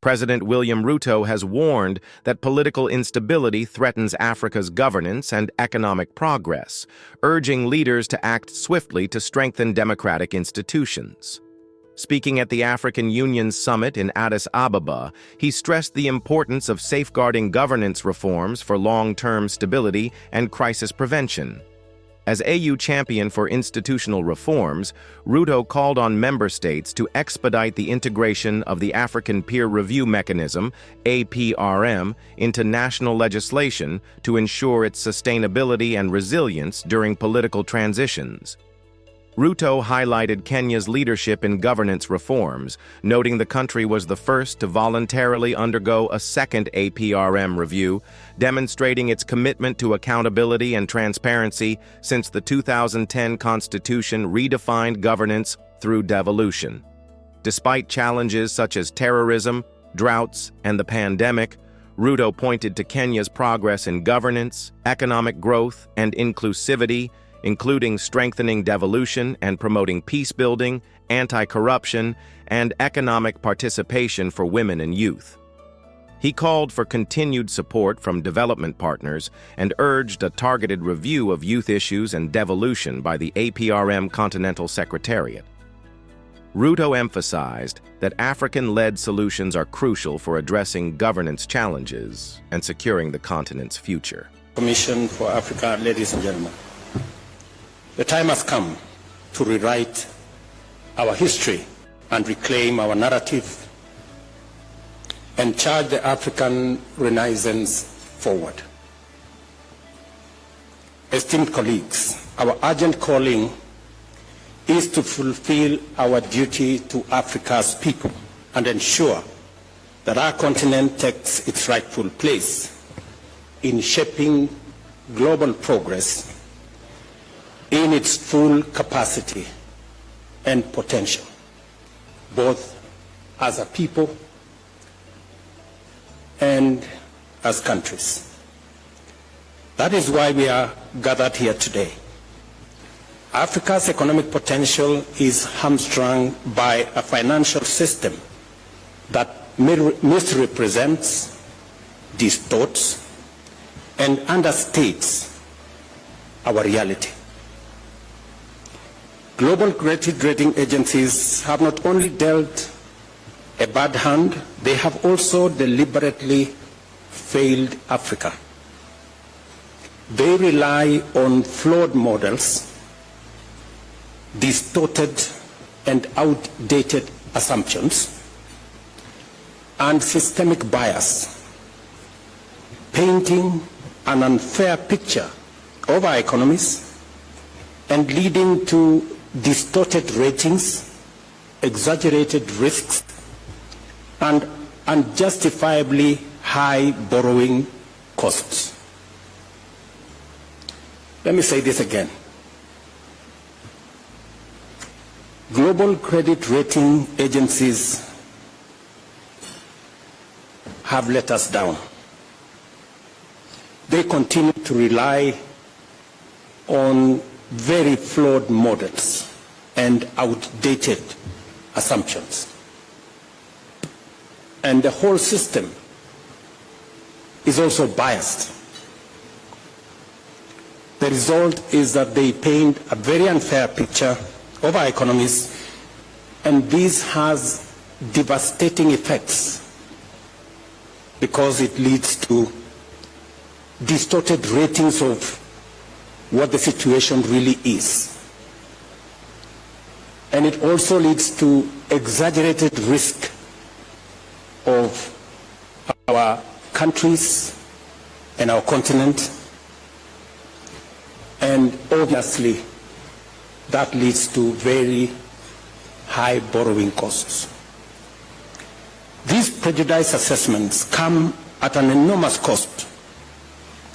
President William Ruto has warned that political instability threatens Africa's governance and economic progress, urging leaders to act swiftly to strengthen democratic institutions. Speaking at the African Union Summit in Addis Ababa, he stressed the importance of safeguarding governance reforms for long-term stability and crisis prevention. As AU champion for institutional reforms, Ruto called on member states to expedite the integration of the African Peer Review Mechanism, APRM, into national legislation to ensure its sustainability and resilience during political transitions. Ruto highlighted Kenya's leadership in governance reforms, noting the country was the first to voluntarily undergo a second APRM review, demonstrating its commitment to accountability and transparency since the 2010 Constitution redefined governance through devolution. Despite challenges such as terrorism, droughts, and the pandemic, Ruto pointed to Kenya's progress in governance, economic growth, and inclusivity, including strengthening devolution and promoting peace-building, anti-corruption, and economic participation for women and youth. He called for continued support from development partners and urged a targeted review of youth issues and devolution by the APRM Continental Secretariat. Ruto emphasized that African-led solutions are crucial for addressing governance challenges and securing the continent's future. Commission for Africa, ladies and gentlemen. The time has come to rewrite our history and reclaim our narrative and charge the African Renaissance forward. Esteemed colleagues, our urgent calling is to fulfill our duty to Africa's people and ensure that our continent takes its rightful place in shaping global progress in its full capacity and potential, both as a people and as countries. That is why we are gathered here today. Africa's economic potential is hamstrung by a financial system that misrepresents, distorts, and understates our reality. Global credit rating agencies have not only dealt a bad hand, they have also deliberately failed Africa. They rely on flawed models, distorted and outdated assumptions, and systemic bias, painting an unfair picture of our economies and leading to distorted ratings, exaggerated risks, and unjustifiably high borrowing costs. Let me say this again. Global credit rating agencies have let us down. They continue to rely on very flawed models and outdated assumptions. And the whole system is also biased. The result is that they paint a very unfair picture of our economies, and this has devastating effects because it leads to distorted ratings of what the situation really is. And it also leads to exaggerated risk of our countries and our continent, and obviously that leads to very high borrowing costs. These prejudice assessments come at an enormous cost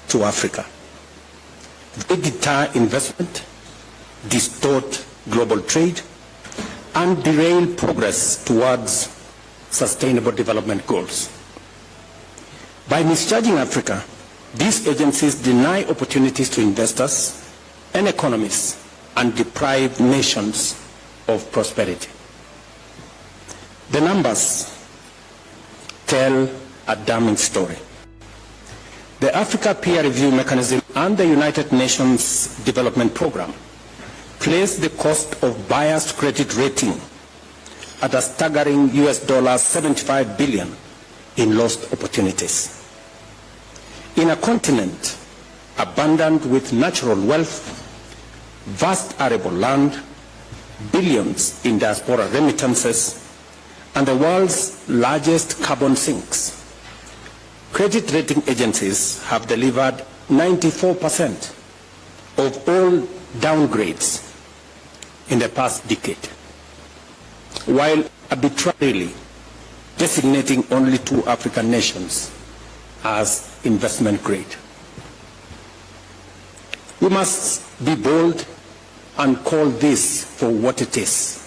to Africa. They deter investment, distort global trade, and derail progress towards sustainable development goals. By misjudging Africa, these agencies deny opportunities to investors and economies and deprive nations of prosperity. The numbers tell a damning story. The Africa Peer Review Mechanism and the United Nations Development Program place the cost of biased credit rating at a staggering $75 billion in lost opportunities. In a continent abundant with natural wealth, vast arable land, billions in diaspora remittances, and the world's largest carbon sinks, credit rating agencies have delivered 94% of all downgrades in the past decade, while arbitrarily designating only 2 African nations as investment grade. We must be bold and call this for what it is: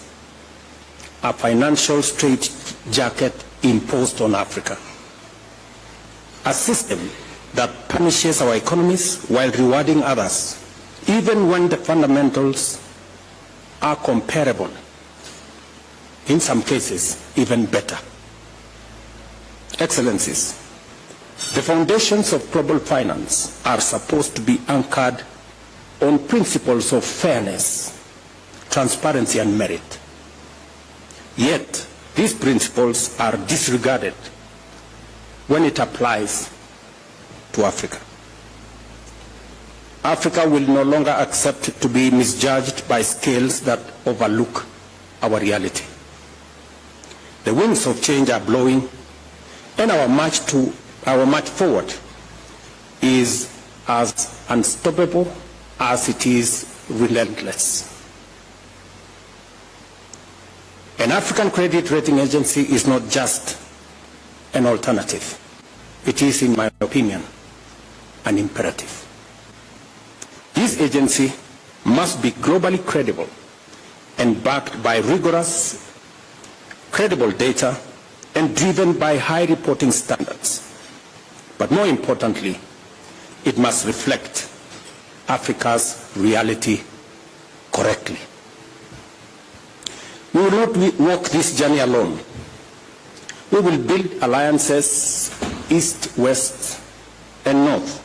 a financial straitjacket imposed on Africa. A system that punishes our economies while rewarding others, even when the fundamentals are comparable, in some cases even better. Excellencies, the foundations of global finance are supposed to be anchored on principles of fairness, transparency, and merit. Yet, these principles are disregarded when it applies to Africa. Africa will no longer accept to be misjudged by scales that overlook our reality. The winds of change are blowing, and our march forward is as unstoppable as it is relentless. An African credit rating agency is not just an alternative. It is, in my opinion, an imperative. This agency must be globally credible and backed by rigorous, credible data and driven by high reporting standards. But more importantly, it must reflect Africa's reality correctly. We will not walk this journey alone. We will build alliances east, west, and north,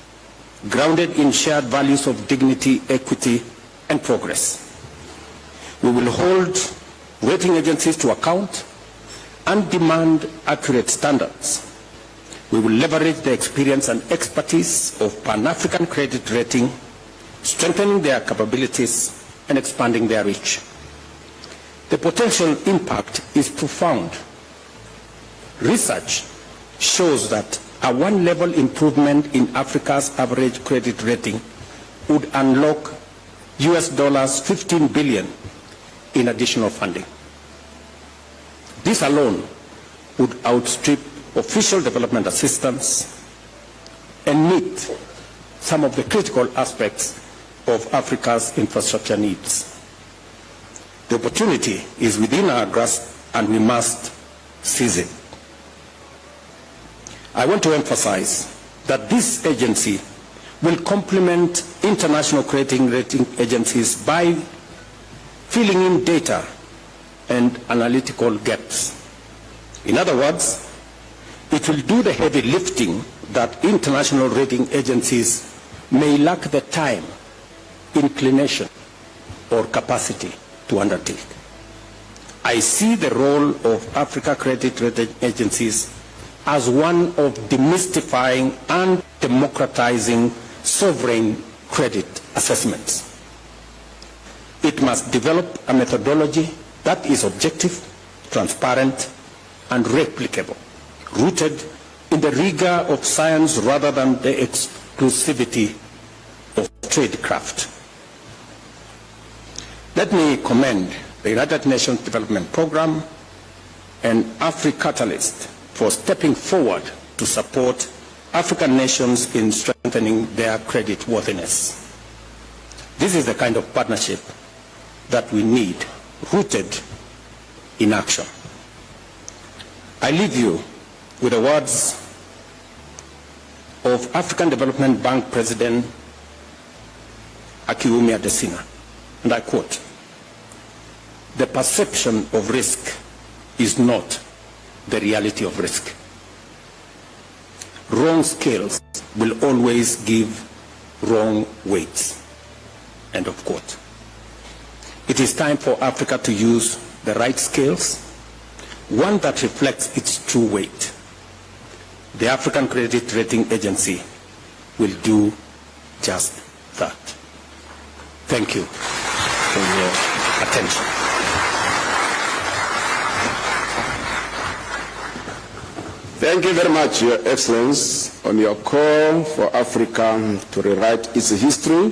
grounded in shared values of dignity, equity, and progress. We will hold rating agencies to account and demand accurate standards. We will leverage the experience and expertise of Pan-African credit rating, strengthening their capabilities and expanding their reach. The potential impact is profound. Research shows that a one-level improvement in Africa's average credit rating would unlock $15 billion in additional funding. This alone would outstrip official development assistance and meet some of the critical aspects of Africa's infrastructure needs. The opportunity is within our grasp, and we must seize it. I want to emphasize that this agency will complement international credit rating agencies by filling in data and analytical gaps. In other words, it will do the heavy lifting that international rating agencies may lack the time, inclination, or capacity to undertake. I see the role of Africa credit rating agencies as one of demystifying and democratizing sovereign credit assessments. It must develop a methodology that is objective, transparent, and replicable, rooted in the rigor of science rather than the exclusivity of tradecraft. Let me commend the United Nations Development Program and AfriCatalyst for stepping forward to support African nations in strengthening their credit worthiness. This is the kind of partnership that we need, rooted in action. I leave you with the words of African Development Bank President Akiwumi Adesina, and I quote, "The perception of risk is not the reality of risk." Wrong scales will always give wrong weights. End of quote. It is time for Africa to use the right scales, one that reflects its true weight. The African Credit Rating Agency will do just that. Thank you for your attention. Thank you very much, Your Excellency, on your call for Africa to rewrite its history